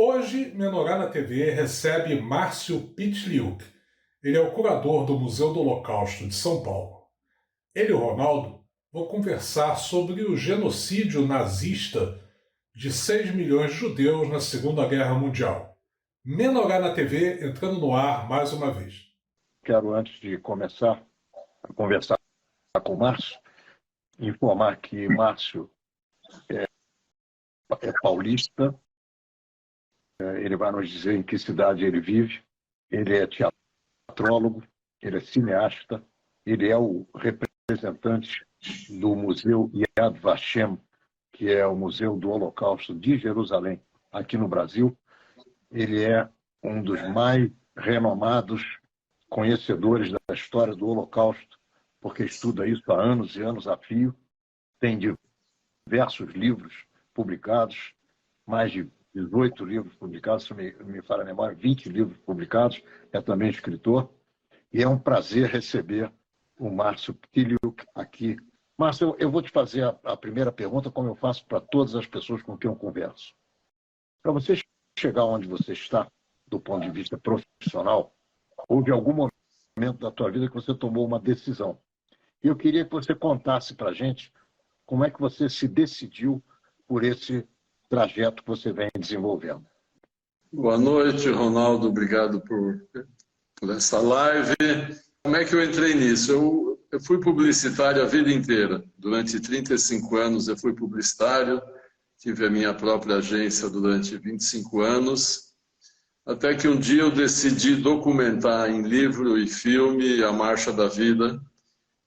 Hoje, Menorá na TV recebe Márcio Pitliuk. Ele é o curador do Museu do Holocausto de São Paulo. Ele e o Ronaldo vão conversar sobre o genocídio nazista de 6 milhões de judeus na Segunda Guerra Mundial. Menorá na TV entrando no ar mais uma vez. Quero, antes de começar a conversar com o Márcio, informar que Márcio é paulista. Ele vai nos dizer em que cidade ele vive. Ele é teatrólogo, ele é cineasta, ele é o representante do Museu Yad Vashem, que é o Museu do Holocausto de Jerusalém, aqui no Brasil. Ele é um dos mais renomados conhecedores da história do Holocausto, porque estuda isso há anos e anos a fio. Tem diversos livros publicados, mais de 18 livros publicados, se me falha a memória, 20 livros publicados, é também escritor. E é um prazer receber o Márcio Pitliuk aqui. Márcio, eu vou te fazer a primeira pergunta, como eu faço para todas as pessoas com quem eu converso. Para você chegar onde você está, do ponto de vista profissional, houve algum momento da tua vida que você tomou uma decisão. E eu queria que você contasse para a gente como é que você se decidiu por esse trajeto que você vem desenvolvendo. Boa noite, Ronaldo. Obrigado por essa live. Como é que eu entrei nisso? Eu fui publicitário a vida inteira. Durante 35 anos eu fui publicitário. Tive a minha própria agência durante 25 anos. Até que um dia eu decidi documentar em livro e filme a Marcha da Vida,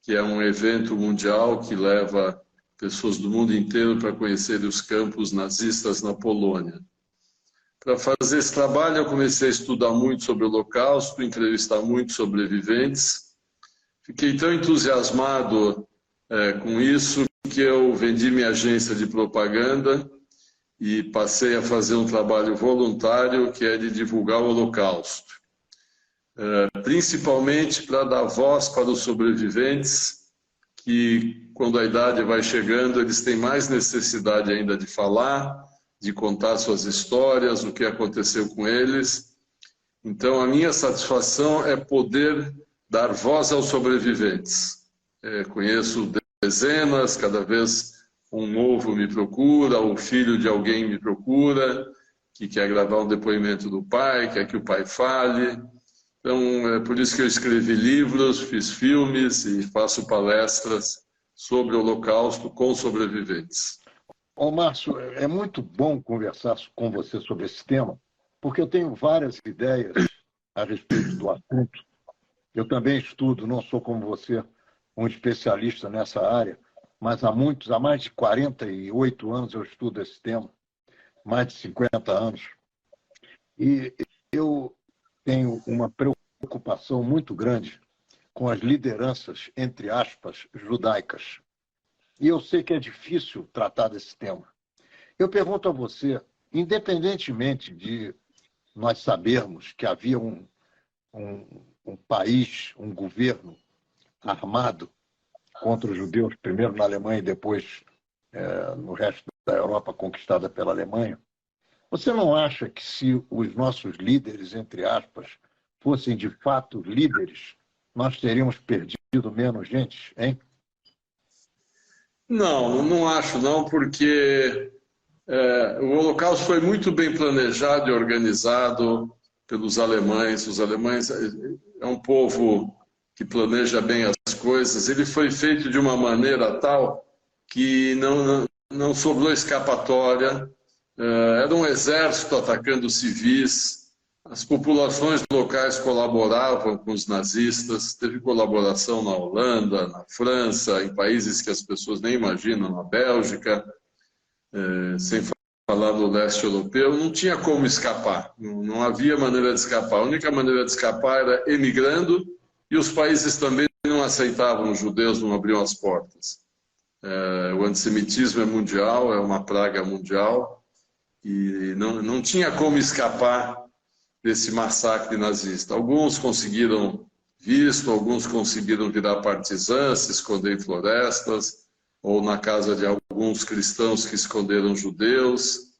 que é um evento mundial que leva pessoas do mundo inteiro para conhecer os campos nazistas na Polônia. Para fazer esse trabalho, eu comecei a estudar muito sobre o Holocausto, entrevistar muitos sobreviventes. Fiquei tão entusiasmado com isso que eu vendi minha agência de propaganda e passei a fazer um trabalho voluntário que é de divulgar o Holocausto. Principalmente para dar voz para os sobreviventes, que quando a idade vai chegando, eles têm mais necessidade ainda de falar, de contar suas histórias, o que aconteceu com eles. Então, a minha satisfação é poder dar voz aos sobreviventes. Conheço dezenas, cada vez um novo me procura, o filho de alguém me procura, que quer gravar um depoimento do pai, quer que o pai fale. Então, é por isso que eu escrevi livros, fiz filmes e faço palestras sobre o Holocausto com sobreviventes. Márcio, é muito bom conversar com você sobre esse tema, porque eu tenho várias ideias a respeito do assunto. Eu também estudo, não sou como você, um especialista nessa área, mas há mais de 48 anos eu estudo esse tema, mais de 50 anos. E eu tenho uma preocupação muito grande com as lideranças, entre aspas, judaicas. E eu sei que é difícil tratar desse tema. Eu pergunto a você, independentemente de nós sabermos que havia um país, um governo armado contra os judeus, primeiro na Alemanha e depois no resto da Europa conquistada pela Alemanha, você não acha que se os nossos líderes, entre aspas, fossem de fato líderes, nós teríamos perdido menos gente, hein? Não, não acho não, porque o Holocausto foi muito bem planejado e organizado pelos alemães. Os alemães é um povo que planeja bem as coisas. Ele foi feito de uma maneira tal que não sobrou escapatória. Era um exército atacando civis. As populações locais colaboravam com os nazistas. Teve colaboração na Holanda, na França, em países que as pessoas nem imaginam, na Bélgica, sem falar no leste europeu. Não tinha como escapar, não havia maneira de escapar. A única maneira de escapar era emigrando, e os países também não aceitavam os judeus, não abriam as portas. O antissemitismo é mundial, é uma praga mundial, e não tinha como escapar desse massacre nazista. Alguns conseguiram visto, alguns conseguiram virar partisãs, se esconder em florestas, ou na casa de alguns cristãos que esconderam judeus.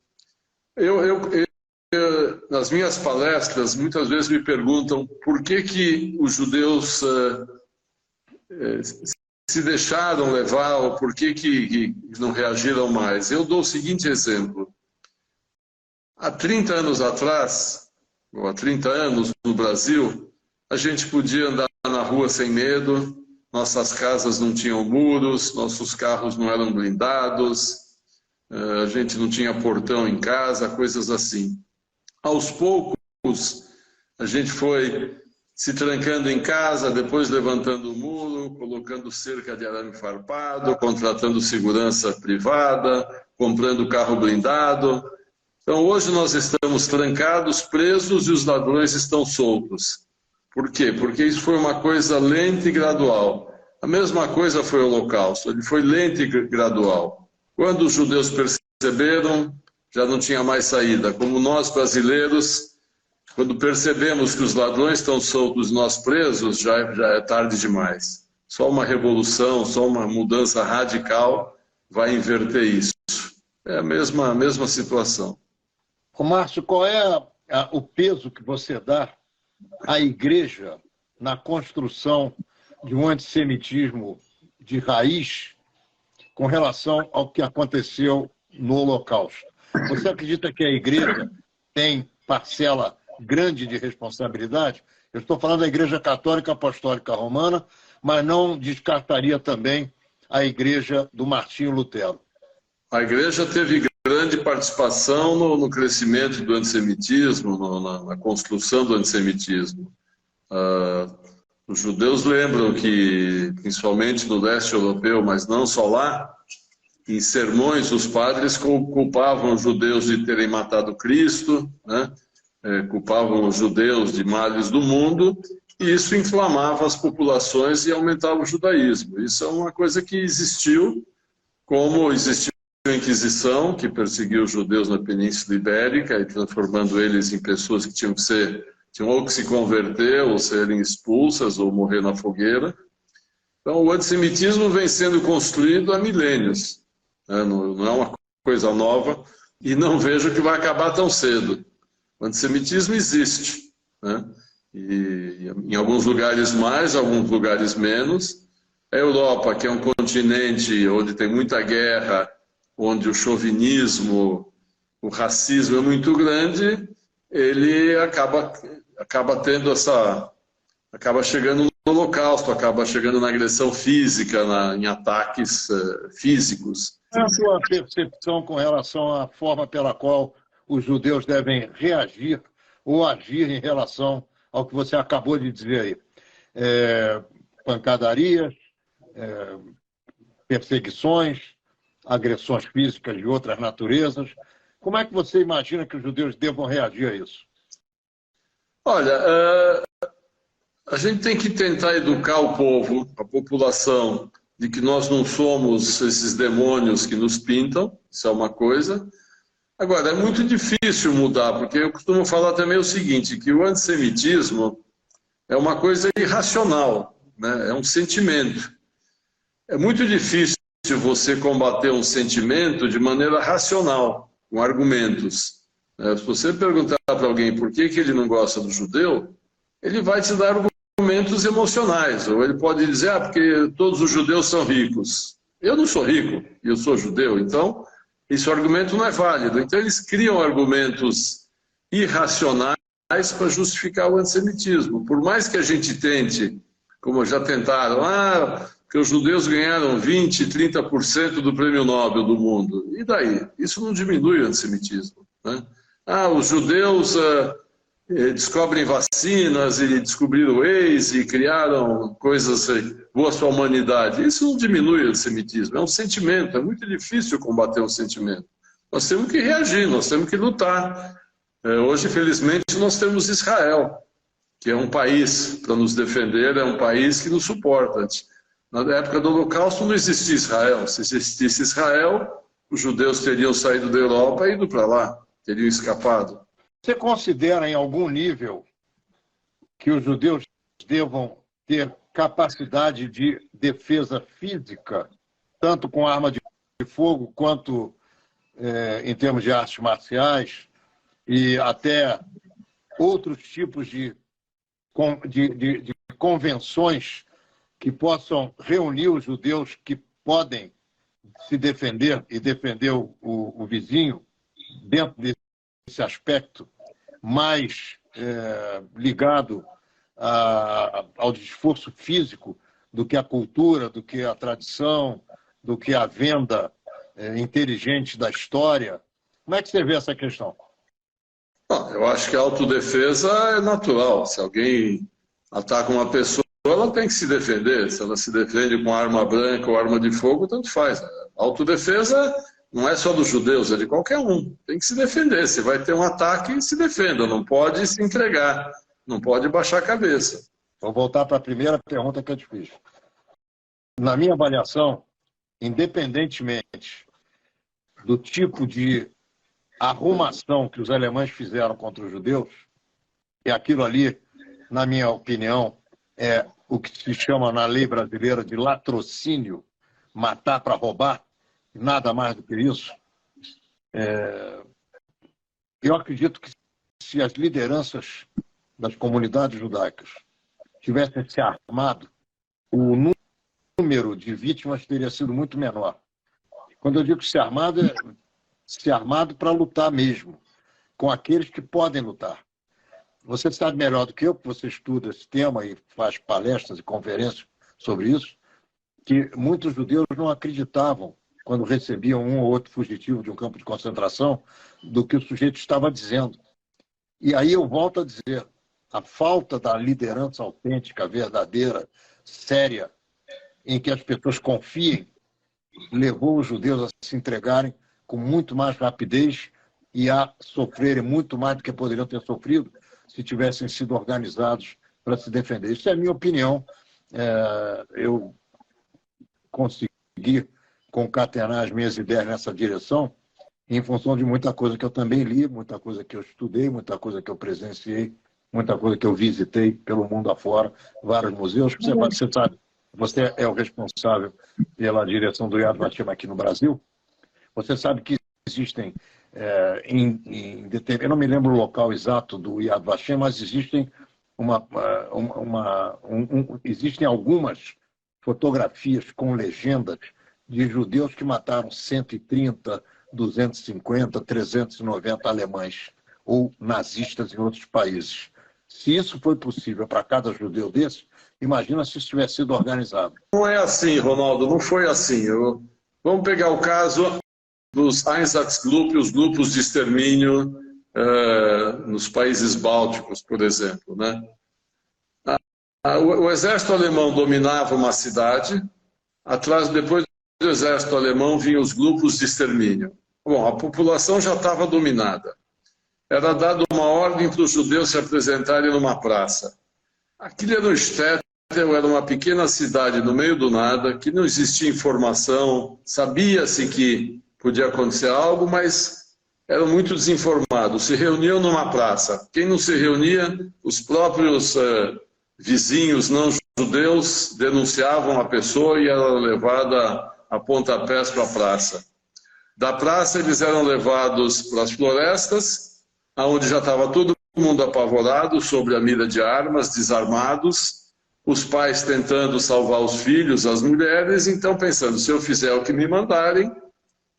nas minhas palestras, muitas vezes me perguntam por que os judeus se deixaram levar, ou por que não reagiram mais. Eu dou o seguinte exemplo. Há 30 anos atrás, ou há 30 anos no Brasil, a gente podia andar na rua sem medo, nossas casas não tinham muros, nossos carros não eram blindados, a gente não tinha portão em casa, coisas assim. Aos poucos, a gente foi se trancando em casa, depois levantando o muro, colocando cerca de arame farpado, contratando segurança privada, comprando carro blindado. Então, hoje nós estamos trancados, presos e os ladrões estão soltos. Por quê? Porque isso foi uma coisa lenta e gradual. A mesma coisa foi o Holocausto, ele foi lento e gradual. Quando os judeus perceberam, já não tinha mais saída. Como nós brasileiros, quando percebemos que os ladrões estão soltos e nós presos, já é tarde demais. Só uma revolução, só uma mudança radical vai inverter isso. É a mesma situação. Ô, Márcio, qual é o peso que você dá à igreja na construção de um antissemitismo de raiz com relação ao que aconteceu no Holocausto? Você acredita que a igreja tem parcela grande de responsabilidade? Eu estou falando da Igreja Católica Apostólica Romana, mas não descartaria também a Igreja do Martinho Lutero. A igreja teve grande participação no crescimento do antissemitismo, na construção do antissemitismo. Os judeus lembram que, principalmente no leste europeu, mas não só lá, em sermões os padres culpavam os judeus de terem matado Cristo, né? Culpavam os judeus de males do mundo, e isso inflamava as populações e aumentava o judaísmo. Isso é uma coisa que existiu, como existiu a Inquisição, que perseguiu os judeus na Península Ibérica e transformando eles em pessoas que tinham ou que se converter, ou serem expulsas, ou morrer na fogueira. Então, o antissemitismo vem sendo construído há milênios, né? Não é uma coisa nova, e não vejo que vai acabar tão cedo. O antissemitismo existe, né? E em alguns lugares mais, alguns lugares menos. A Europa, que é um continente onde tem muita guerra, onde o chauvinismo, o racismo é muito grande, ele acaba tendo acaba chegando no Holocausto, acaba chegando na agressão física, em ataques físicos. Qual é a sua percepção com relação à forma pela qual os judeus devem reagir ou agir em relação ao que você acabou de dizer aí? Pancadarias, perseguições, agressões físicas de outras naturezas. Como é que você imagina que os judeus devam reagir a isso? Olha, a gente tem que tentar educar o povo, a população, de que nós não somos esses demônios que nos pintam, isso é uma coisa. Agora, é muito difícil mudar, porque eu costumo falar também o seguinte, que o antissemitismo é uma coisa irracional, né? É um sentimento. É muito difícil você combater um sentimento de maneira racional, com argumentos. Se você perguntar para alguém por que ele não gosta do judeu, ele vai te dar argumentos emocionais, ou ele pode dizer, porque todos os judeus são ricos. Eu não sou rico, e eu sou judeu, então esse argumento não é válido. Então eles criam argumentos irracionais para justificar o antissemitismo. Por mais que a gente tente, como já tentaram, que os judeus ganharam 20%, 30% do prêmio Nobel do mundo. E daí? Isso não diminui o antissemitismo, né? Os judeus descobrem vacinas e descobriram Waze e criaram coisas boas para a humanidade. Isso não diminui o antissemitismo, é um sentimento, é muito difícil combater um sentimento. Nós temos que reagir, nós temos que lutar. Hoje, felizmente, nós temos Israel, que é um país para nos defender, é um país que nos suporta. Na época do Holocausto não existia Israel. Se existisse Israel, os judeus teriam saído da Europa e ido para lá, teriam escapado. Você considera, em algum nível, que os judeus devam ter capacidade de defesa física, tanto com arma de fogo, quanto em termos de artes marciais, e até outros tipos de convenções que possam reunir os judeus que podem se defender e defender o vizinho dentro desse aspecto mais ligado ao esforço físico do que a cultura, do que a tradição, do que a venda inteligente da história. Como é que você vê essa questão? Eu acho que a autodefesa é natural. Se alguém ataca uma pessoa, ela tem que se defender. Se ela se defende com arma branca ou arma de fogo, tanto faz. A autodefesa não é só dos judeus, é de qualquer um. Tem que se defender. Se vai ter um ataque, se defenda. Não pode se entregar. Não pode baixar a cabeça. Vou voltar para a primeira pergunta que eu te fiz. Na minha avaliação, independentemente do tipo de arrumação que os alemães fizeram contra os judeus, e aquilo ali, na minha opinião, é o que se chama na lei brasileira de latrocínio, matar para roubar, nada mais do que isso. Eu acredito que se as lideranças das comunidades judaicas tivessem se armado, o número de vítimas teria sido muito menor. Quando eu digo se armado, é se armado para lutar mesmo, com aqueles que podem lutar. Você sabe melhor do que eu, que você estuda esse tema e faz palestras e conferências sobre isso, que muitos judeus não acreditavam, quando recebiam um ou outro fugitivo de um campo de concentração, do que o sujeito estava dizendo. E aí eu volto a dizer, a falta da liderança autêntica, verdadeira, séria, em que as pessoas confiem, levou os judeus a se entregarem com muito mais rapidez e a sofrerem muito mais do que poderiam ter sofrido se tivessem sido organizados para se defender. Isso é a minha opinião. Eu consegui concatenar as minhas ideias nessa direção em função de muita coisa que eu também li, muita coisa que eu estudei, muita coisa que eu presenciei, muita coisa que eu visitei pelo mundo afora, vários museus. Você sabe, você é o responsável pela direção do Yad Vashem aqui no Brasil. Você sabe que existem, eu não me lembro o local exato do Yad Vashem, mas existem, existem algumas fotografias com legendas de judeus que mataram 130, 250, 390 alemães ou nazistas em outros países. Se isso foi possível para cada judeu desse, imagina se isso tivesse sido organizado. Não é assim, Ronaldo, não foi assim. Vamos pegar o caso dos Einsatzgruppen, os grupos de extermínio nos países bálticos, por exemplo, né? O exército alemão dominava uma cidade, depois do exército alemão vinham os grupos de extermínio. Bom, a população já estava dominada. Era dada uma ordem para os judeus se apresentarem numa praça. Aquilo era um Shtetl, era uma pequena cidade no meio do nada, que não existia informação, sabia-se que podia acontecer algo, mas eram muito desinformados. Se reuniam numa praça. Quem não se reunia, os próprios vizinhos não judeus denunciavam a pessoa e era levada a pontapés para a praça. Da praça eles eram levados para as florestas, onde já estava todo mundo apavorado sobre a mira de armas, desarmados, os pais tentando salvar os filhos, as mulheres, então pensando, se eu fizer o que me mandarem,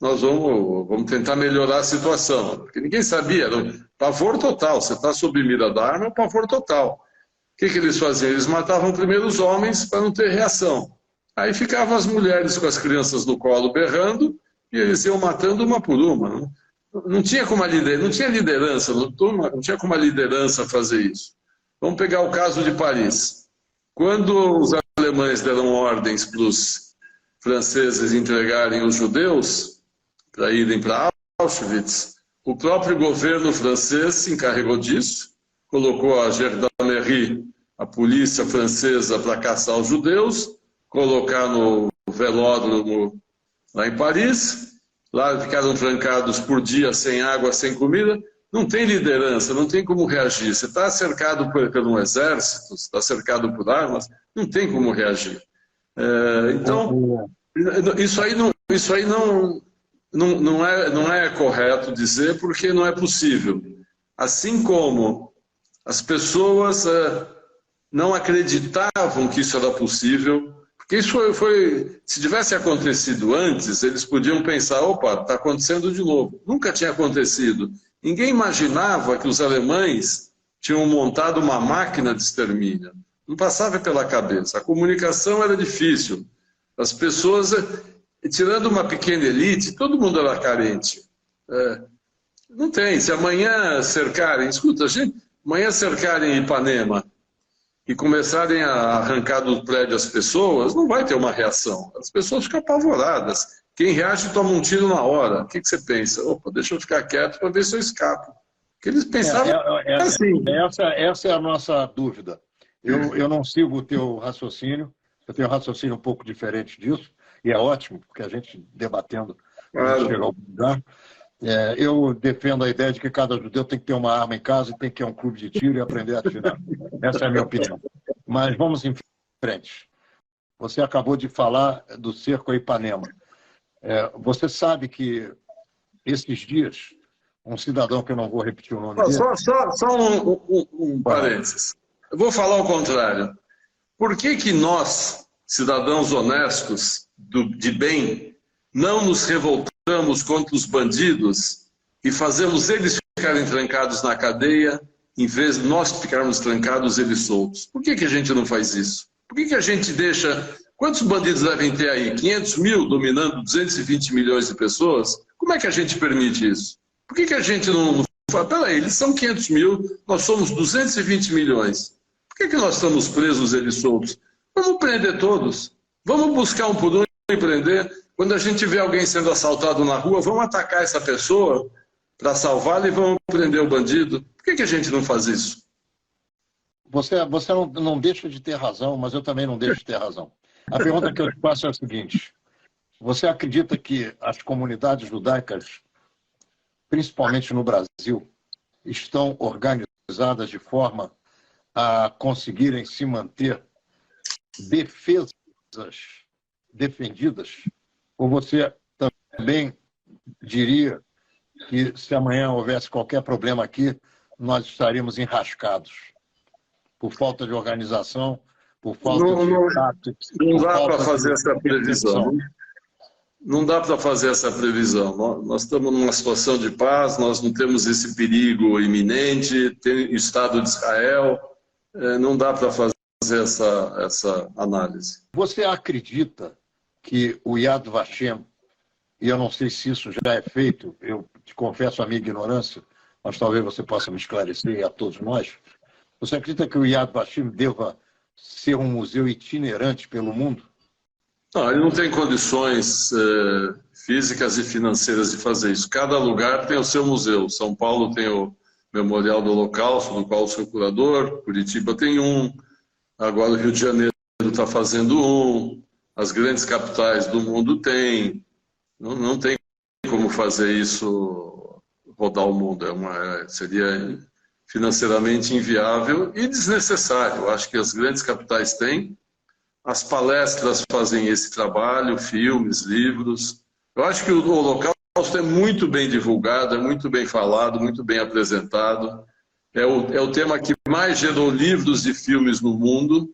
nós vamos tentar melhorar a situação. Porque ninguém sabia, era um pavor total, você está sob mira da arma, é um pavor total. O que eles faziam? Eles matavam primeiro os homens para não ter reação. Aí ficavam as mulheres com as crianças no colo berrando, e eles iam matando uma por uma. Não tinha como não tinha liderança, não tinha como a liderança fazer isso. Vamos pegar o caso de Paris. Quando os alemães deram ordens para os franceses entregarem os judeus para irem para Auschwitz, o próprio governo francês se encarregou disso, colocou a gendarmerie, a polícia francesa, para caçar os judeus, colocar no velódromo lá em Paris. Lá ficaram trancados por dia, sem água, sem comida. Não tem liderança, não tem como reagir. Você está cercado por um exército, está cercado por armas, não tem como reagir. Então, isso aí não é correto dizer, porque não é possível. Assim como As pessoas não acreditavam que isso era possível, porque isso se tivesse acontecido antes, eles podiam pensar, opa, está acontecendo de novo. Nunca tinha acontecido. Ninguém imaginava que os alemães tinham montado uma máquina de extermínio. Não passava pela cabeça. A comunicação era difícil. As pessoas, tirando uma pequena elite, todo mundo era carente. Não tem. Se amanhã cercarem, escuta, gente, amanhã cercarem Ipanema e começarem a arrancar do prédio as pessoas, não vai ter uma reação. As pessoas ficam apavoradas. Quem reage toma um tiro na hora. O que você pensa? Opa, deixa eu ficar quieto para ver se eu escapo. Porque eles pensavam assim. Essa é a nossa dúvida. Eu não sigo o teu raciocínio, eu tenho um raciocínio um pouco diferente disso, e é ótimo, porque a gente debatendo, a gente chega ao lugar. Eu defendo a ideia de que cada judeu tem que ter uma arma em casa e tem que ir a um clube de tiro e aprender a atirar. Essa é a minha opinião. Mas vamos em frente. Você acabou de falar do cerco a Ipanema. Você sabe que esses dias, um cidadão, que eu não vou repetir o nome dele... Só um parênteses. Eu vou falar o contrário. Por que nós, cidadãos honestos, de bem, não nos revoltamos contra os bandidos e fazemos eles ficarem trancados na cadeia, em vez de nós ficarmos trancados, eles soltos? Por que a gente não faz isso? Por que a gente deixa... Quantos bandidos devem ter aí? 500 mil dominando 220 milhões de pessoas? Como é que a gente permite isso? Por que a gente não fala, peraí, eles são 500 mil, nós somos 220 milhões. Por que nós estamos presos, eles soltos? Vamos prender todos. Vamos buscar um por um e prender. Quando a gente vê alguém sendo assaltado na rua, vamos atacar essa pessoa para salvá-la e vamos prender o bandido. Por que a gente não faz isso? Você não deixa de ter razão, mas eu também não deixo de ter razão. A pergunta que eu te faço é a seguinte: você acredita que as comunidades judaicas, principalmente no Brasil, estão organizadas de forma a conseguirem se manter defendidas? Ou você também diria que se amanhã houvesse qualquer problema aqui, nós estaríamos enrascados por falta de organização, por falta de tato? Não dá para fazer essa previsão. Não dá para fazer essa previsão. Nós estamos numa situação de paz, nós não temos esse perigo iminente, tem o Estado de Israel, não dá para fazer essa análise. Você acredita que o Yad Vashem, e eu não sei se isso já é feito, eu te confesso a minha ignorância, mas talvez você possa me esclarecer, e a todos nós, você acredita que o Yad Vashem deva ser um museu itinerante pelo mundo? Não, ele não tem condições físicas e financeiras de fazer isso. Cada lugar tem o seu museu. São Paulo tem o Memorial do Holocausto, do qual eu sou curador, Curitiba tem um, agora o Rio de Janeiro está fazendo um, as grandes capitais do mundo têm. Não tem como fazer isso rodar o mundo. Seria financeiramente inviável e desnecessário. Eu acho que as grandes capitais têm. As palestras fazem esse trabalho, filmes, livros. Eu acho que o Holocausto é muito bem divulgado, é muito bem falado, muito bem apresentado. É o tema que mais gerou livros e filmes no mundo.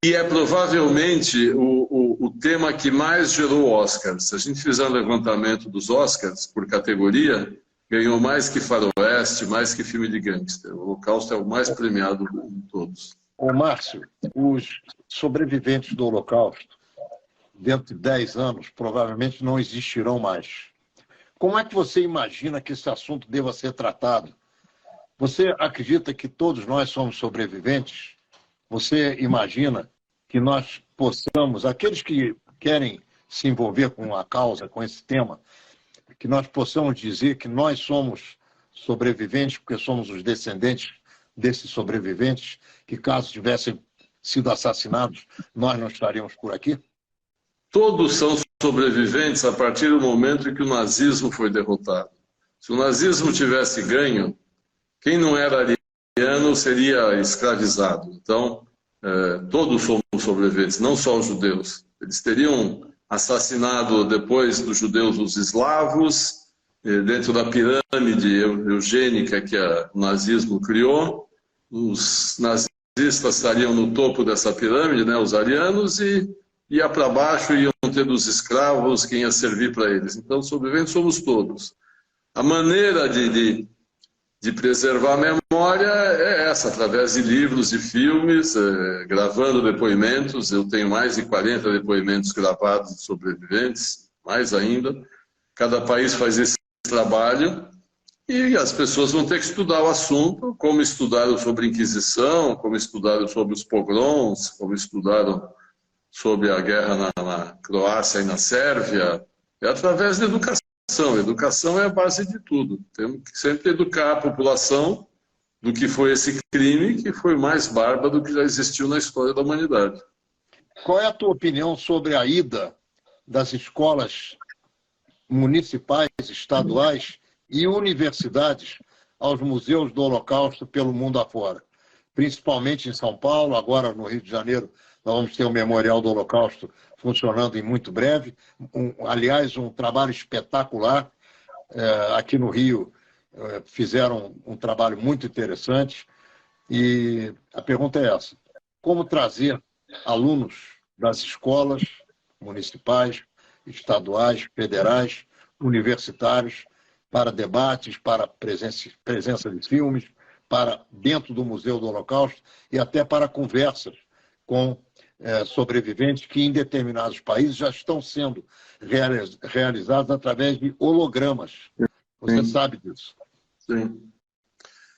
E é provavelmente o tema que mais gerou Oscars. Se a gente fizer um levantamento dos Oscars por categoria, ganhou mais que Faroeste, mais que filme de gangster. O Holocausto é o mais premiado de todos. Ô, Márcio, os sobreviventes do Holocausto, dentro de 10 anos, provavelmente não existirão mais. Como é que você imagina que esse assunto deva ser tratado? Você acredita que todos nós somos sobreviventes? Você imagina que nós possamos, aqueles que querem se envolver com a causa, com esse tema, que nós possamos dizer que nós somos sobreviventes, porque somos os descendentes desses sobreviventes, que caso tivessem sido assassinados, nós não estaríamos por aqui? Todos são sobreviventes a partir do momento em que o nazismo foi derrotado. Se o nazismo tivesse ganho, quem não era ariano seria escravizado. Então, todos somos sobreviventes, não só os judeus. Eles teriam assassinado depois dos judeus os eslavos, dentro da pirâmide eugênica que o nazismo criou. Os nazistas estariam no topo dessa pirâmide, né, os arianos, e ia para baixo, iam ter os escravos, quem ia servir para eles. Então, sobreviventes somos todos. A maneira de preservar a memória é essa, através de livros e filmes, gravando depoimentos. Eu tenho mais de 40 depoimentos gravados de sobreviventes, mais ainda. Cada país faz esse trabalho e as pessoas vão ter que estudar o assunto, como estudaram sobre a Inquisição, como estudaram sobre os pogroms, como estudaram sobre a guerra na Croácia e na Sérvia. É através da educação. Educação é a base de tudo. Temos que sempre educar a população do que foi esse crime, que foi mais bárbaro do que já existiu na história da humanidade. Qual é a tua opinião sobre a ida das escolas municipais, estaduais e universidades aos museus do Holocausto pelo mundo afora? Principalmente em São Paulo, agora no Rio de Janeiro, nós vamos ter o Memorial do Holocausto funcionando em muito breve. Aliás, um trabalho espetacular. Aqui no Rio fizeram um trabalho muito interessante. E a pergunta é essa: como trazer alunos das escolas municipais, estaduais, federais, universitários para debates, para presença de filmes, para dentro do Museu do Holocausto e até para conversas com sobreviventes que em determinados países já estão sendo realizados através de hologramas. Você sabe disso? Sim.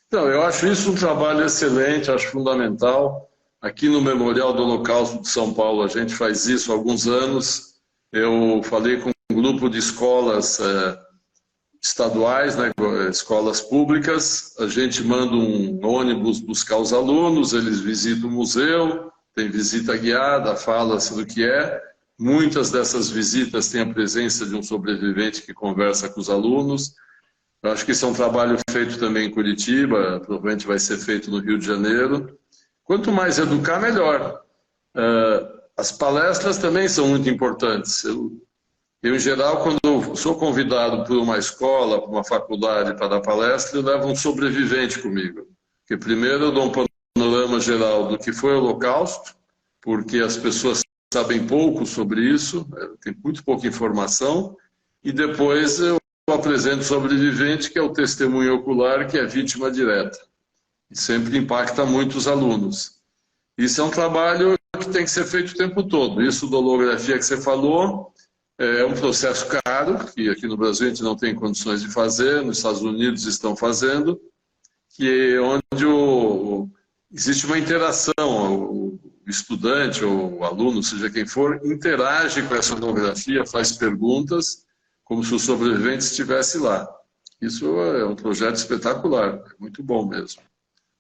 Então, eu acho isso um trabalho excelente, acho fundamental. Aqui no Memorial do Holocausto de São Paulo, a gente faz isso há alguns anos. Eu falei com um grupo de escolas estaduais, né, escolas públicas. A gente manda um ônibus buscar os alunos, eles visitam o museu, tem visita guiada, fala-se do que é. Muitas dessas visitas têm a presença de um sobrevivente que conversa com os alunos. Eu acho que isso é um trabalho feito também em Curitiba, provavelmente vai ser feito no Rio de Janeiro. Quanto mais educar, melhor. As palestras também são muito importantes. Eu, em geral, quando eu sou convidado por uma escola, por uma faculdade para dar palestra, eu levo um sobrevivente comigo. Porque primeiro eu dou um panorama geral do que foi o Holocausto, porque as pessoas sabem pouco sobre isso, tem muito pouca informação, e depois eu apresento o sobrevivente, que é o testemunho ocular, que é vítima direta. E sempre impacta muito os alunos. Isso é um trabalho que tem que ser feito o tempo todo. Isso da holografia que você falou é um processo caro, que aqui no Brasil a gente não tem condições de fazer, nos Estados Unidos estão fazendo, que é onde existe uma interação, o estudante ou o aluno, seja quem for, interage com essa holografia, faz perguntas, como se o sobrevivente estivesse lá. Isso é um projeto espetacular, é muito bom mesmo.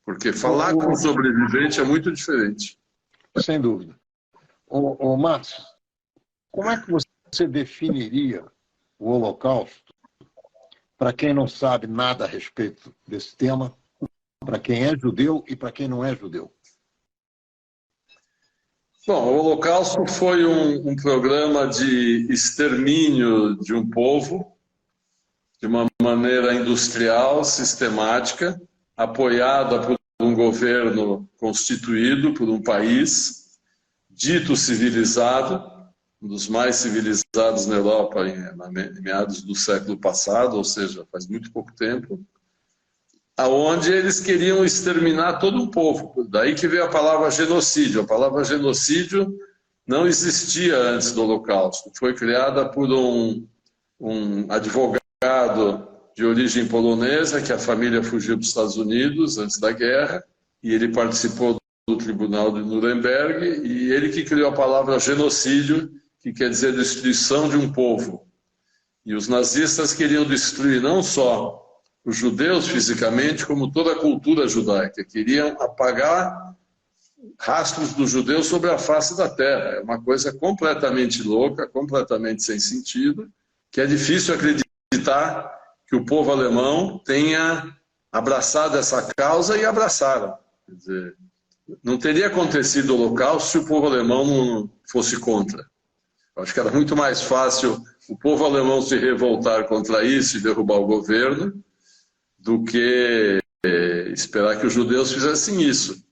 Porque falar com o sobrevivente é muito diferente. Sem dúvida. Márcio, como é que você definiria o Holocausto para quem não sabe nada a respeito desse tema, para quem é judeu e para quem não é judeu? Bom, o Holocausto foi um programa de extermínio de um povo, de uma maneira industrial, sistemática, apoiada por um governo constituído, por um país dito civilizado, um dos mais civilizados na Europa em meados do século passado, ou seja, faz muito pouco tempo, aonde eles queriam exterminar todo um povo. Daí que veio a palavra genocídio. A palavra genocídio não existia antes do Holocausto. Foi criada por um advogado de origem polonesa, que a família fugiu para os Estados Unidos antes da guerra, e ele participou do Tribunal de Nuremberg, e ele que criou a palavra genocídio, que quer dizer destruição de um povo. E os nazistas queriam destruir não só os judeus fisicamente, como toda a cultura judaica. Queriam apagar rastros dos judeus sobre a face da terra. É uma coisa completamente louca, completamente sem sentido, que é difícil acreditar que o povo alemão tenha abraçado essa causa, e abraçaram. Quer dizer, não teria acontecido o Holocausto se o povo alemão não fosse contra. Eu acho que era muito mais fácil o povo alemão se revoltar contra isso e derrubar o governo do que esperar que os judeus fizessem isso.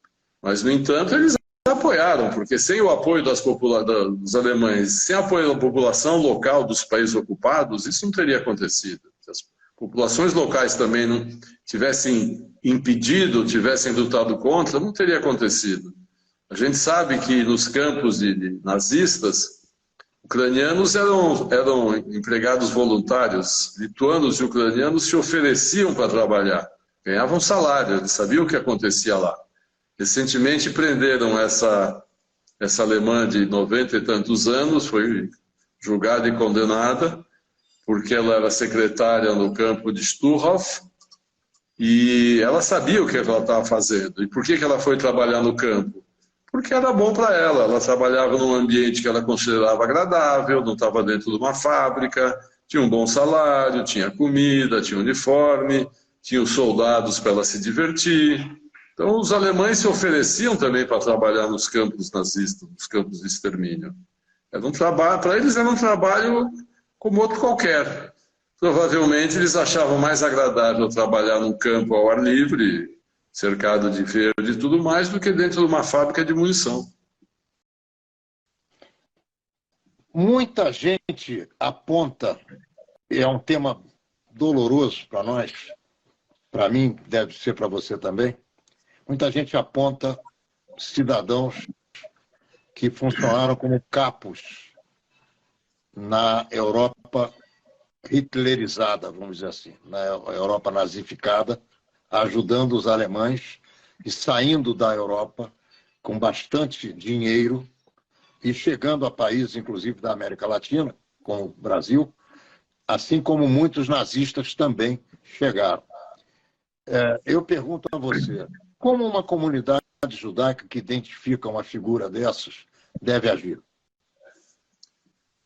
Mas, no entanto, eles apoiaram, porque sem o apoio dos alemães, sem apoio da população local dos países ocupados, isso não teria acontecido. Se as populações locais também não tivessem impedido, tivessem lutado contra, não teria acontecido. A gente sabe que nos campos de nazistas, ucranianos eram empregados voluntários, lituanos e ucranianos se ofereciam para trabalhar, ganhavam salário, eles sabiam o que acontecia lá. Recentemente prenderam essa alemã de 90 e tantos anos, foi julgada e condenada, porque ela era secretária no campo de Sturhof, e ela sabia o que ela estava fazendo. E por que ela foi trabalhar no campo? Porque era bom para ela. Ela trabalhava num ambiente que ela considerava agradável, não estava dentro de uma fábrica, tinha um bom salário, tinha comida, tinha uniforme, tinha os soldados para ela se divertir. Então, os alemães se ofereciam também para trabalhar nos campos nazistas, nos campos de extermínio. Para eles era um trabalho como outro qualquer. Provavelmente eles achavam mais agradável trabalhar num campo ao ar livre, cercado de verde e tudo mais, do que dentro de uma fábrica de munição. Muita gente aponta, é um tema doloroso para nós, para mim, deve ser para você também. Muita gente aponta cidadãos que funcionaram como capos na Europa hitlerizada, vamos dizer assim, na Europa nazificada, ajudando os alemães e saindo da Europa com bastante dinheiro e chegando a países, inclusive da América Latina, como o Brasil, assim como muitos nazistas também chegaram. Eu pergunto a você, como uma comunidade judaica que identifica uma figura dessas deve agir?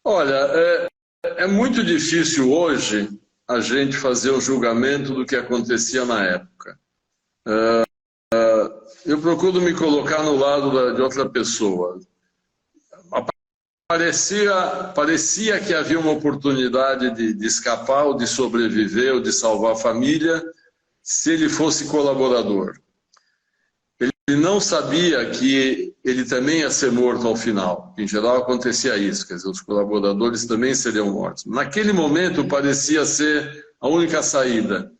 Olha, é muito difícil hoje a gente fazer um julgamento do que acontecia na época. Eu procuro me colocar no lado de outra pessoa. Parecia que havia uma oportunidade de escapar, ou de sobreviver, ou de salvar a família, se ele fosse colaborador. Ele não sabia que ele também ia ser morto ao final. Em geral acontecia isso, quer dizer, os colaboradores também seriam mortos. Naquele momento parecia ser a única saída.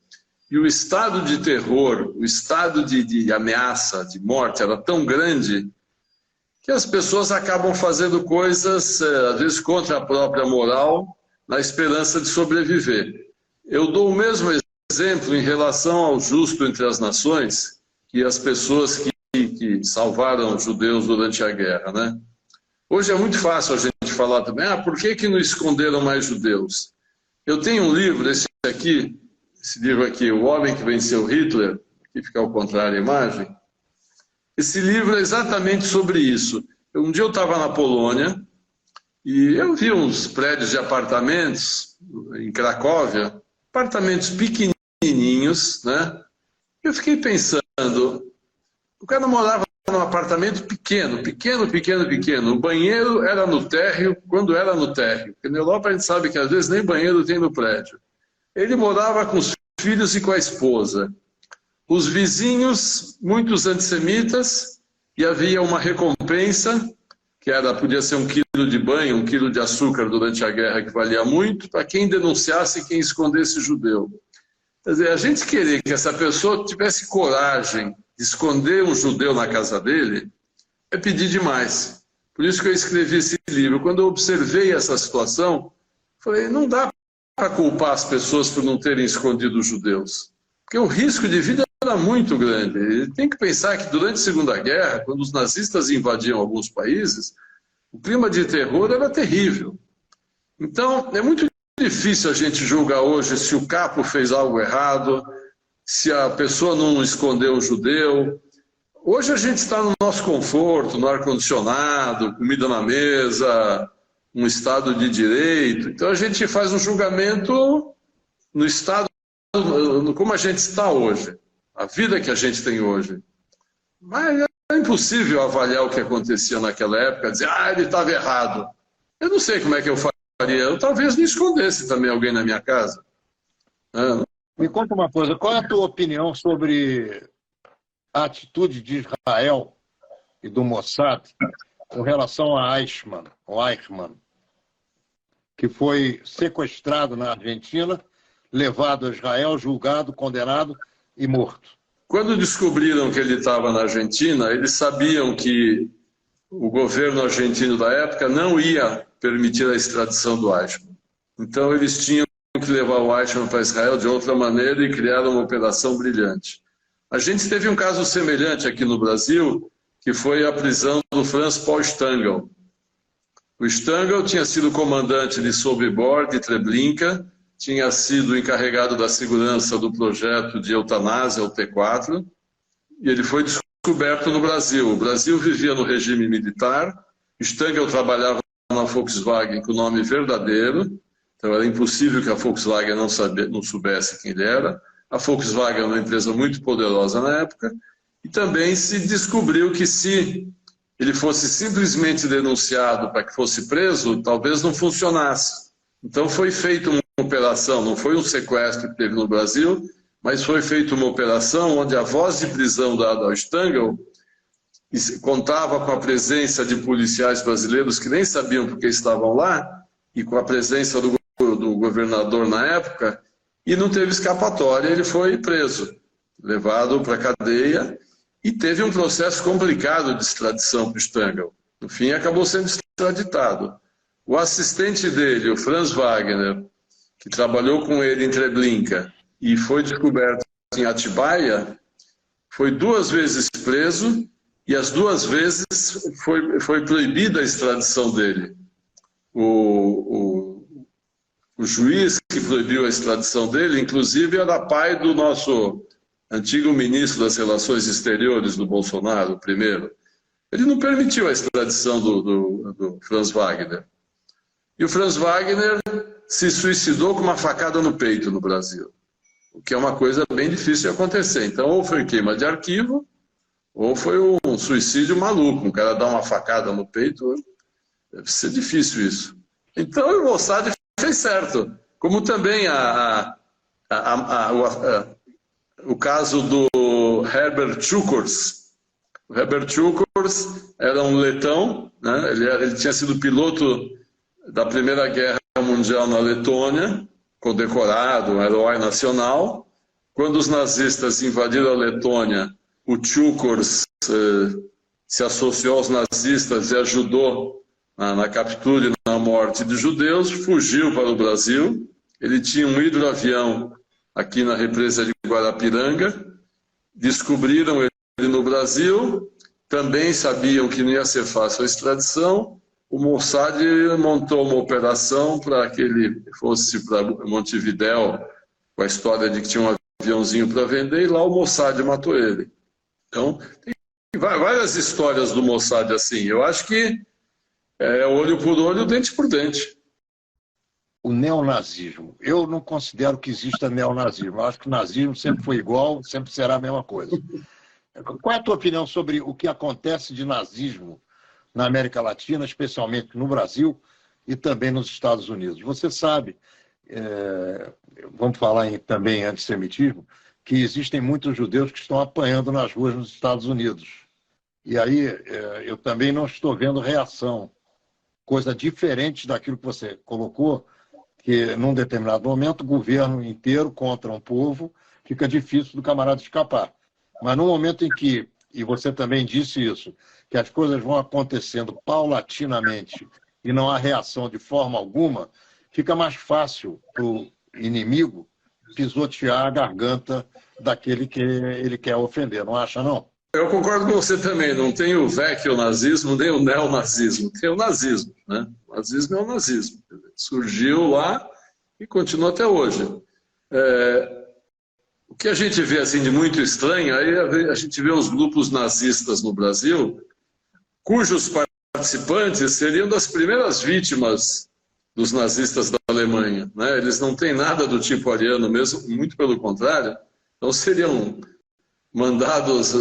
E o estado de terror, o estado de ameaça, de morte era tão grande que as pessoas acabam fazendo coisas, às vezes, contra a própria moral, na esperança de sobreviver. Eu dou o mesmo exemplo em relação ao justo entre as nações e as pessoas que salvaram os judeus durante a guerra, né? Hoje é muito fácil a gente falar também, por que não esconderam mais judeus? Eu tenho um livro, esse livro aqui, O Homem que Venceu Hitler, aqui fica ao contrário a imagem. Esse livro é exatamente sobre isso. Um dia eu estava na Polônia e eu vi uns prédios de apartamentos em Cracóvia, apartamentos pequenininhos, né? Eu fiquei pensando, o cara morava num apartamento pequeno. O banheiro era no térreo, quando era no térreo. Porque na Europa a gente sabe que às vezes nem banheiro tem no prédio. Ele morava com os filhos e com a esposa. Os vizinhos, muitos antissemitas, e havia uma recompensa, que podia ser 1 quilo de banho, 1 quilo de açúcar durante a guerra, que valia muito, para quem denunciasse e quem escondesse judeu. Quer dizer, a gente querer que essa pessoa tivesse coragem de esconder um judeu na casa dele, é pedir demais. Por isso que eu escrevi esse livro. Quando eu observei essa situação, falei, não dá para culpar as pessoas por não terem escondido os judeus. Porque o risco de vida era muito grande. E tem que pensar que durante a Segunda Guerra, quando os nazistas invadiam alguns países, o clima de terror era terrível. Então, é muito difícil a gente julgar hoje se o capo fez algo errado, se a pessoa não escondeu o judeu. Hoje a gente está no nosso conforto, no ar-condicionado, comida na mesa, um Estado de direito. Então a gente faz um julgamento no Estado, como a gente está hoje, a vida que a gente tem hoje. Mas é impossível avaliar o que acontecia naquela época, dizer, ele estava errado. Eu não sei como é que eu Eu talvez me escondesse também alguém na minha casa. Me conta uma coisa, qual é a tua opinião sobre a atitude de Israel e do Mossad com relação a Eichmann, que foi sequestrado na Argentina, levado a Israel, julgado, condenado e morto? Quando descobriram que ele estava na Argentina, eles sabiam que o governo argentino da época não ia permitir a extradição do Eichmann. Então eles tinham que levar o Eichmann para Israel de outra maneira e criaram uma operação brilhante. A gente teve um caso semelhante aqui no Brasil, que foi a prisão do Franz Paul Stangl. O Stangl tinha sido comandante de Sobibor, de Treblinka, tinha sido encarregado da segurança do projeto de eutanásia, o T4, e ele foi descoberto no Brasil. O Brasil vivia no regime militar, Stangl trabalhava na Volkswagen com o nome verdadeiro, então era impossível que a Volkswagen não soubesse quem ele era. A Volkswagen era uma empresa muito poderosa na época, e também se descobriu que se ele fosse simplesmente denunciado para que fosse preso, talvez não funcionasse. Então foi feita uma operação, não foi um sequestro que teve no Brasil, mas foi feita uma operação onde a voz de prisão dada ao Stangl contava com a presença de policiais brasileiros que nem sabiam porque estavam lá, e com a presença do governador na época, e não teve escapatória, ele foi preso, levado para a cadeia, e teve um processo complicado de extradição para o Stangl. No fim, acabou sendo extraditado. O assistente dele, o Franz Wagner, que trabalhou com ele em Treblinka e foi descoberto em Atibaia, foi 2 vezes preso e as 2 vezes foi proibida a extradição dele. O juiz que proibiu a extradição dele, inclusive, era pai do nosso antigo ministro das Relações Exteriores do Bolsonaro, o primeiro. Ele não permitiu a extradição do Franz Wagner. E o Franz Wagner se suicidou com uma facada no peito no Brasil, o que é uma coisa bem difícil de acontecer. Então, ou foi queima de arquivo, ou foi um suicídio maluco. Um cara dar uma facada no peito, deve ser difícil isso. Então, o Mossad fez certo. Como também o caso do Herbert Chukurs. O Herbert Chukurs era um letão, né? Ele tinha sido piloto da Primeira Guerra Mundial na Letônia, condecorado, um herói nacional. Quando os nazistas invadiram a Letônia, o Chukurs se associou aos nazistas e ajudou na captura e na morte de judeus, fugiu para o Brasil. Ele tinha um hidroavião aqui na represa de Guarapiranga, descobriram ele no Brasil, também sabiam que não ia ser fácil a extradição. O Mossad montou uma operação para que ele fosse para Montevidéu, com a história de que tinha um aviãozinho para vender, e lá o Mossad matou ele. Então, tem várias histórias do Mossad assim. Eu acho que é olho por olho, dente por dente. O neonazismo. Eu não considero que exista neonazismo. Eu acho que o nazismo sempre foi igual, sempre será a mesma coisa. Qual é a tua opinião sobre o que acontece de nazismo na América Latina, especialmente no Brasil e também nos Estados Unidos? Você sabe, vamos falar também em antissemitismo, que existem muitos judeus que estão apanhando nas ruas nos Estados Unidos. E aí eu também não estou vendo reação, coisa diferente daquilo que você colocou, que num determinado momento o governo inteiro contra um povo fica difícil do camarada escapar. Mas no momento em que, e você também disse isso, que as coisas vão acontecendo paulatinamente e não há reação de forma alguma, fica mais fácil para o inimigo pisotear a garganta daquele que ele quer ofender, não acha, não? Eu concordo com você também, não tem o vecchio nazismo, nem o neonazismo, tem o nazismo, né? O nazismo é o nazismo, surgiu lá e continua até hoje. O que a gente vê assim de muito estranho, aí a gente vê os grupos nazistas no Brasil, cujos participantes seriam das primeiras vítimas dos nazistas da Alemanha, né? Eles não têm nada do tipo ariano mesmo, muito pelo contrário, então seriam mandados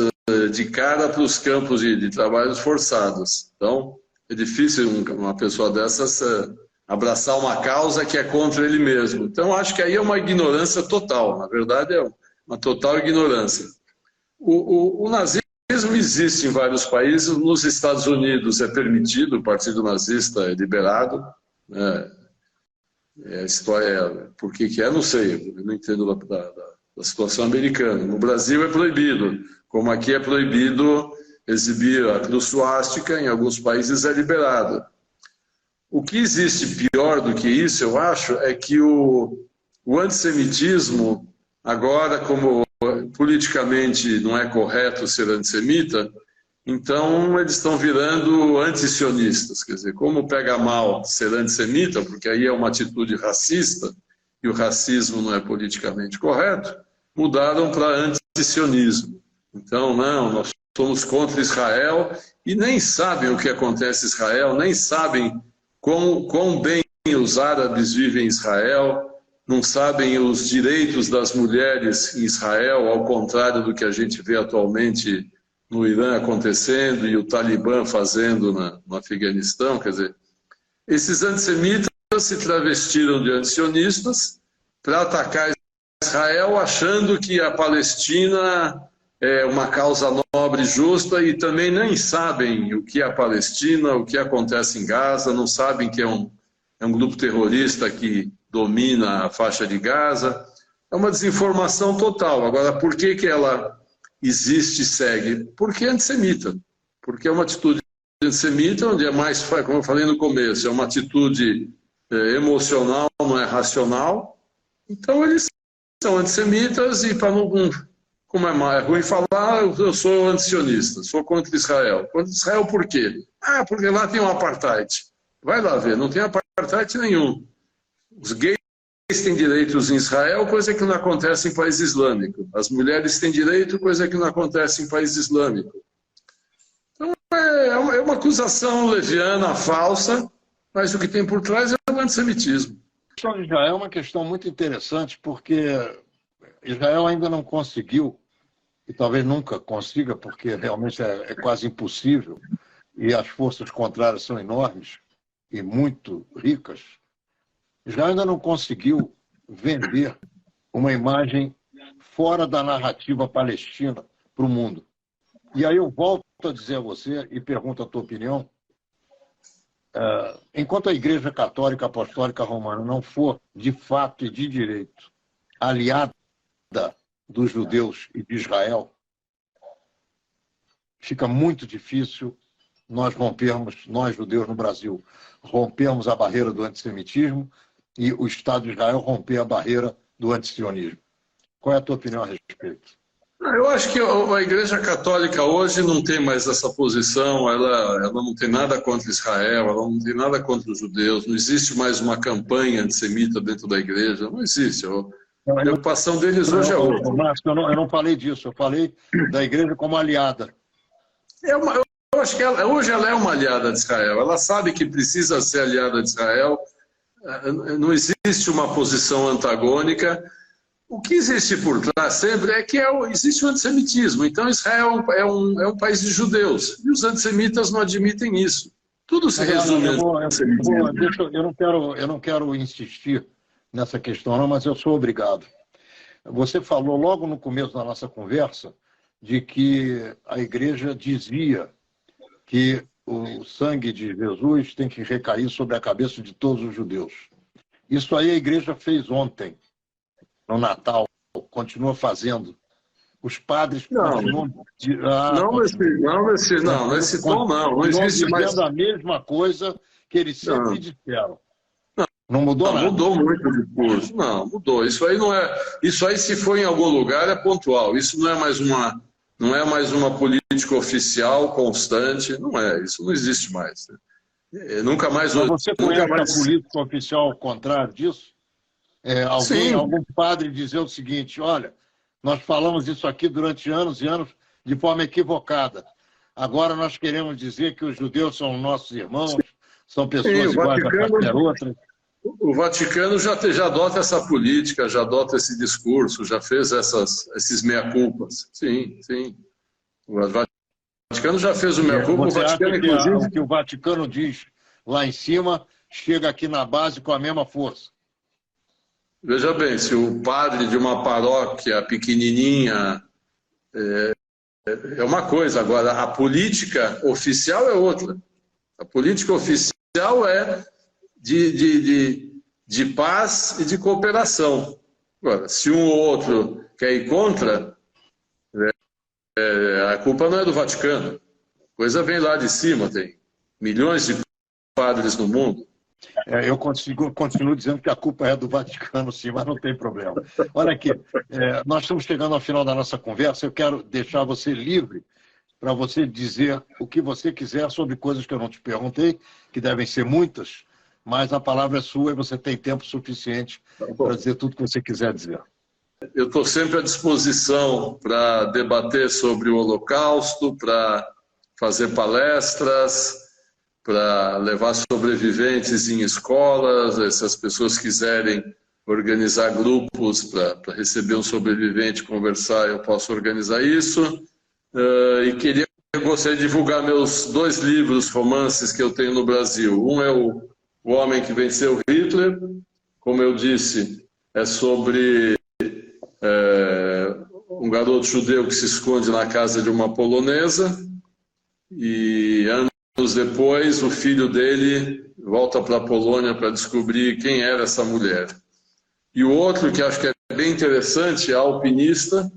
de cara para os campos de trabalhos forçados. Então, é difícil uma pessoa dessas abraçar uma causa que é contra ele mesmo. Então, acho que aí é uma ignorância total. Na verdade, é uma total ignorância. O nazismo existe em vários países. Nos Estados Unidos é permitido, o Partido Nazista é liberado. A história, por que é, não sei. Eu não entendo da situação americana. No Brasil é proibido. Como aqui é proibido exibir a cruz suástica, em alguns países é liberado. O que existe pior do que isso, eu acho, é que o antissemitismo, agora, como politicamente não é correto ser antissemita, então eles estão virando antisionistas. Quer dizer, como pega mal ser antissemita, porque aí é uma atitude racista, e o racismo não é politicamente correto, mudaram para antisionismo. Então, não, nós somos contra Israel, e nem sabem o que acontece em Israel, nem sabem quão bem os árabes vivem em Israel, não sabem os direitos das mulheres em Israel, ao contrário do que a gente vê atualmente no Irã acontecendo e o Talibã fazendo no Afeganistão. Quer dizer, esses antissemitas se travestiram de antisionistas para atacar Israel, achando que a Palestina é uma causa nobre e justa, e também nem sabem o que é a Palestina, o que acontece em Gaza, não sabem que é um grupo terrorista que domina a faixa de Gaza. É uma desinformação total. Agora, por que ela existe e segue? Porque é antissemita. Porque é uma atitude antissemita, onde é mais, como eu falei no começo, é uma atitude emocional, não é racional. Então, eles são antissemitas, e para não... Como é ruim falar, eu sou antisionista, sou contra Israel. Contra Israel por quê? Porque lá tem um apartheid. Vai lá ver, não tem apartheid nenhum. Os gays têm direitos em Israel, coisa que não acontece em país islâmico. As mulheres têm direito, coisa que não acontece em país islâmico. Então é uma acusação leviana, falsa, mas o que tem por trás é o antissemitismo. A questão de Israel é uma questão muito interessante, porque Israel ainda não conseguiu, e talvez nunca consiga, porque realmente é quase impossível, e as forças contrárias são enormes e muito ricas. Israel ainda não conseguiu vender uma imagem fora da narrativa palestina para o mundo. E aí eu volto a dizer a você e pergunto a tua opinião. Enquanto a Igreja Católica Apostólica Romana não for, de fato e de direito, aliada dos judeus e de Israel, fica muito difícil nós judeus no Brasil, rompermos a barreira do antissemitismo e o Estado de Israel romper a barreira do antisionismo. Qual é a tua opinião a respeito? Eu acho que a Igreja Católica hoje não tem mais essa posição, ela não tem nada contra Israel, ela não tem nada contra os judeus, não existe mais uma campanha antissemita dentro da Igreja, não existe. A preocupação deles hoje é outra. Márcio, eu não falei disso, eu falei da Igreja como aliada. Eu acho que hoje ela é uma aliada de Israel, ela sabe que precisa ser aliada de Israel, não existe uma posição antagônica. O que existe por trás sempre é que existe o antissemitismo. Então Israel é um país de judeus, e os antissemitas não admitem isso. Tudo se resume ao antissemitismo. Eu não quero insistir nessa questão, não, mas eu sou obrigado. Você falou logo no começo da nossa conversa de que a Igreja dizia que o sangue de Jesus tem que recair sobre a cabeça de todos os judeus. Isso aí a Igreja fez ontem, no Natal, continua fazendo. Os padres continuam... Nesse tom não. Não existe mais... a mesma coisa que eles sempre disseram. Não mudou nada? Mudou muito o discurso. Não, mudou. Isso aí, se for em algum lugar, é pontual. Isso não é mais uma política oficial constante. Não é. Isso não existe mais. Nunca mais... Mas você conhece a política oficial ao contrário disso? Algum padre dizer o seguinte: olha, nós falamos isso aqui durante anos e anos de forma equivocada. Agora nós queremos dizer que os judeus são nossos irmãos, são pessoas iguais a qualquer outra. O Vaticano já adota essa política, já adota esse discurso, já fez esses meia-culpas. Sim, sim. O Vaticano já fez o meia-culpa. Você acha que o que o Vaticano diz lá em cima chega aqui na base com a mesma força. Veja bem, se o padre de uma paróquia pequenininha é uma coisa, agora a política oficial é outra. A política oficial é de paz e de cooperação. Agora, se um ou outro quer ir contra, a culpa não é do Vaticano. A coisa vem lá de cima, tem milhões de padres no mundo. Eu continuo dizendo que a culpa é do Vaticano, sim, mas não tem problema. Olha aqui, nós estamos chegando ao final da nossa conversa. Eu quero deixar você livre para você dizer o que você quiser sobre coisas que eu não te perguntei, que devem ser muitas, mas a palavra é sua e você tem tempo suficiente para dizer tudo que você quiser dizer. Eu estou sempre à disposição para debater sobre o Holocausto, para fazer palestras, para levar sobreviventes em escolas. Se as pessoas quiserem organizar grupos para receber um sobrevivente, conversar, eu posso organizar isso. E gostaria de divulgar meus 2 livros, romances que eu tenho no Brasil. Um é O Homem que Venceu Hitler, como eu disse, é sobre um garoto judeu que se esconde na casa de uma polonesa e anos depois o filho dele volta para a Polônia para descobrir quem era essa mulher. E o outro, que acho que é bem interessante, é A Alpinista.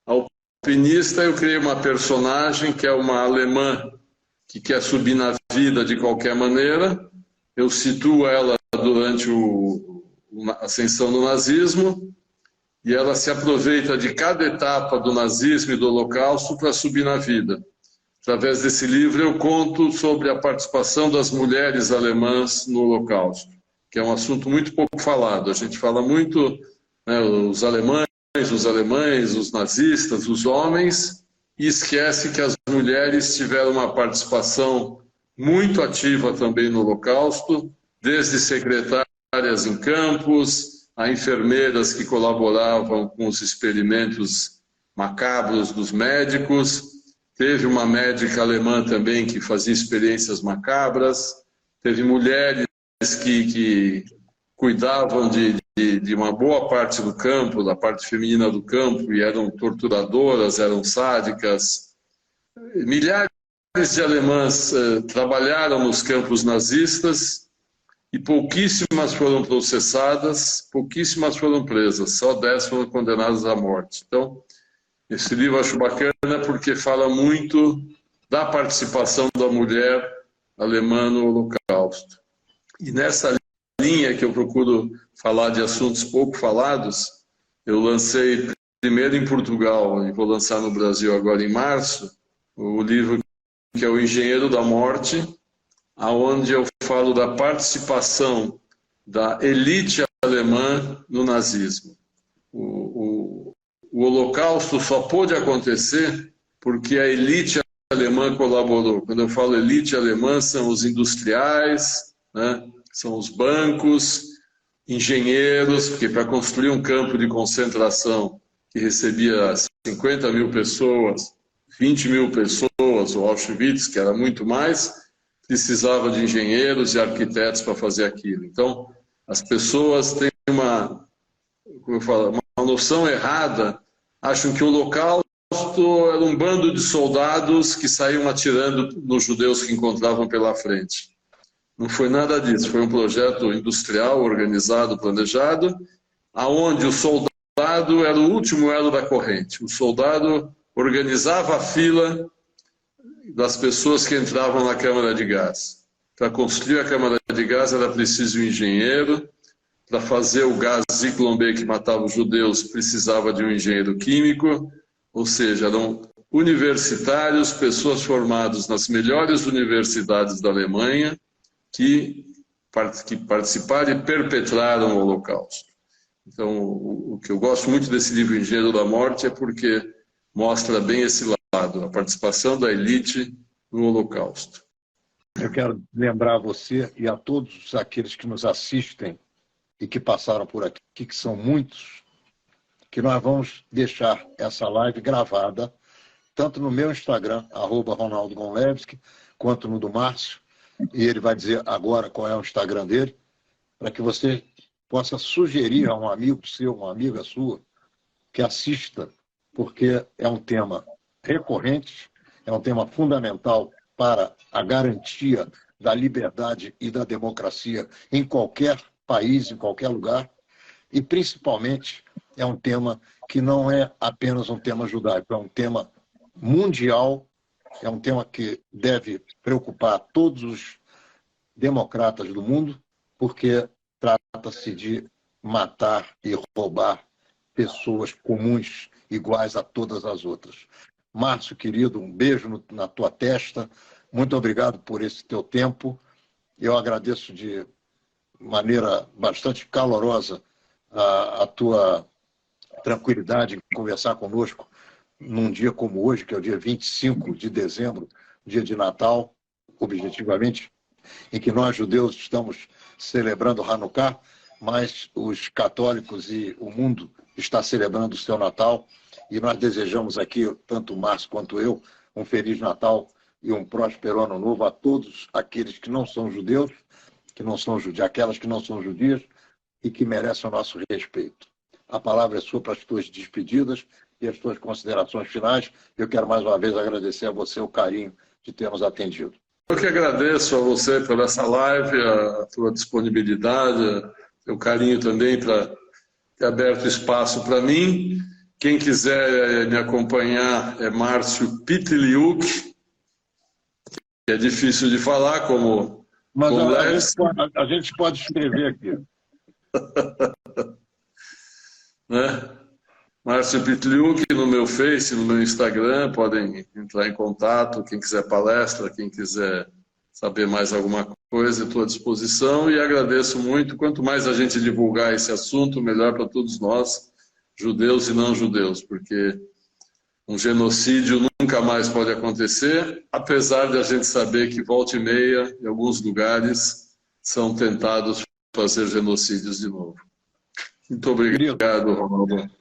A Alpinista, eu criei uma personagem que é uma alemã que quer subir na vida de qualquer maneira. Eu situo ela durante a ascensão do nazismo e ela se aproveita de cada etapa do nazismo e do Holocausto para subir na vida. Através desse livro eu conto sobre a participação das mulheres alemãs no Holocausto, que é um assunto muito pouco falado. A gente fala muito, né, os alemães, os nazistas, os homens, e esquece que as mulheres tiveram uma participação muito ativa também no Holocausto, desde secretárias em campos, a enfermeiras que colaboravam com os experimentos macabros dos médicos. Teve uma médica alemã também que fazia experiências macabras. Teve mulheres que cuidavam de uma boa parte do campo, da parte feminina do campo, e eram torturadoras, eram sádicas. Milhares de alemãs trabalharam nos campos nazistas e pouquíssimas foram processadas, pouquíssimas foram presas, só 10 foram condenadas à morte. Então, esse livro eu acho bacana porque fala muito da participação da mulher alemã no Holocausto. E nessa linha que eu procuro falar de assuntos pouco falados, eu lancei primeiro em Portugal e vou lançar no Brasil agora em março, o livro que é O Engenheiro da Morte, aonde eu falo da participação da elite alemã no nazismo. O Holocausto só pôde acontecer porque a elite alemã colaborou. Quando eu falo elite alemã, são os industriais, né? São os bancos, engenheiros, porque para construir um campo de concentração que recebia 50 mil pessoas, 20 mil pessoas, o Auschwitz, que era muito mais, precisava de engenheiros e arquitetos para fazer aquilo. Então, as pessoas têm uma noção errada, acham que o Holocausto era um bando de soldados que saíam atirando nos judeus que encontravam pela frente. Não foi nada disso, foi um projeto industrial, organizado, planejado, aonde o soldado era o último elo da corrente. O soldado organizava a fila das pessoas que entravam na câmara de gás. Para construir a câmara de gás era preciso um engenheiro, para fazer o gás Zyklon B que matava os judeus precisava de um engenheiro químico, ou seja, eram universitários, pessoas formadas nas melhores universidades da Alemanha, que participaram e perpetraram o Holocausto. Então, o que eu gosto muito desse livro Engenheiro da Morte é porque mostra bem esse lado, a participação da elite no Holocausto. Eu quero lembrar a você e a todos aqueles que nos assistem e que passaram por aqui, que são muitos, que nós vamos deixar essa live gravada, tanto no meu Instagram, @Ronaldo Gonlewski, quanto no do Márcio, e ele vai dizer agora qual é o Instagram dele, para que você possa sugerir a um amigo seu, uma amiga sua, que assista, porque é um tema recorrente, é um tema fundamental para a garantia da liberdade e da democracia em qualquer país, em qualquer lugar, e principalmente é um tema que não é apenas um tema judaico, é um tema mundial, é um tema que deve preocupar todos os democratas do mundo, porque trata-se de matar e roubar pessoas comuns, iguais a todas as outras. Márcio, querido, um beijo na tua testa. Muito obrigado por esse teu tempo. Eu agradeço de maneira bastante calorosa a tua tranquilidade em conversar conosco num dia como hoje, que é o dia 25 de dezembro, dia de Natal, objetivamente, em que nós, judeus, estamos celebrando Hanukkah, mas os católicos e o mundo está celebrando o seu Natal, e nós desejamos aqui, tanto o Márcio quanto eu, um Feliz Natal e um próspero Ano Novo a todos aqueles que não são judeus, aquelas que não são judias e que merecem o nosso respeito. A palavra é sua para as tuas despedidas e as tuas considerações finais. Eu quero mais uma vez agradecer a você o carinho de ter nos atendido. Eu que agradeço a você por essa live, a tua disponibilidade, o carinho também para ter aberto espaço para mim. Quem quiser me acompanhar é Márcio Pitliuk, que é difícil de falar, como... Mas a gente pode escrever aqui. Né? Márcio Pitliuk no meu Face, no meu Instagram, podem entrar em contato, quem quiser palestra, quem quiser saber mais alguma coisa, estou à disposição e agradeço muito. Quanto mais a gente divulgar esse assunto, melhor para todos nós, judeus e não judeus, porque um genocídio nunca mais pode acontecer, apesar de a gente saber que volta e meia, em alguns lugares, são tentados fazer genocídios de novo. Muito obrigado, Ronaldo.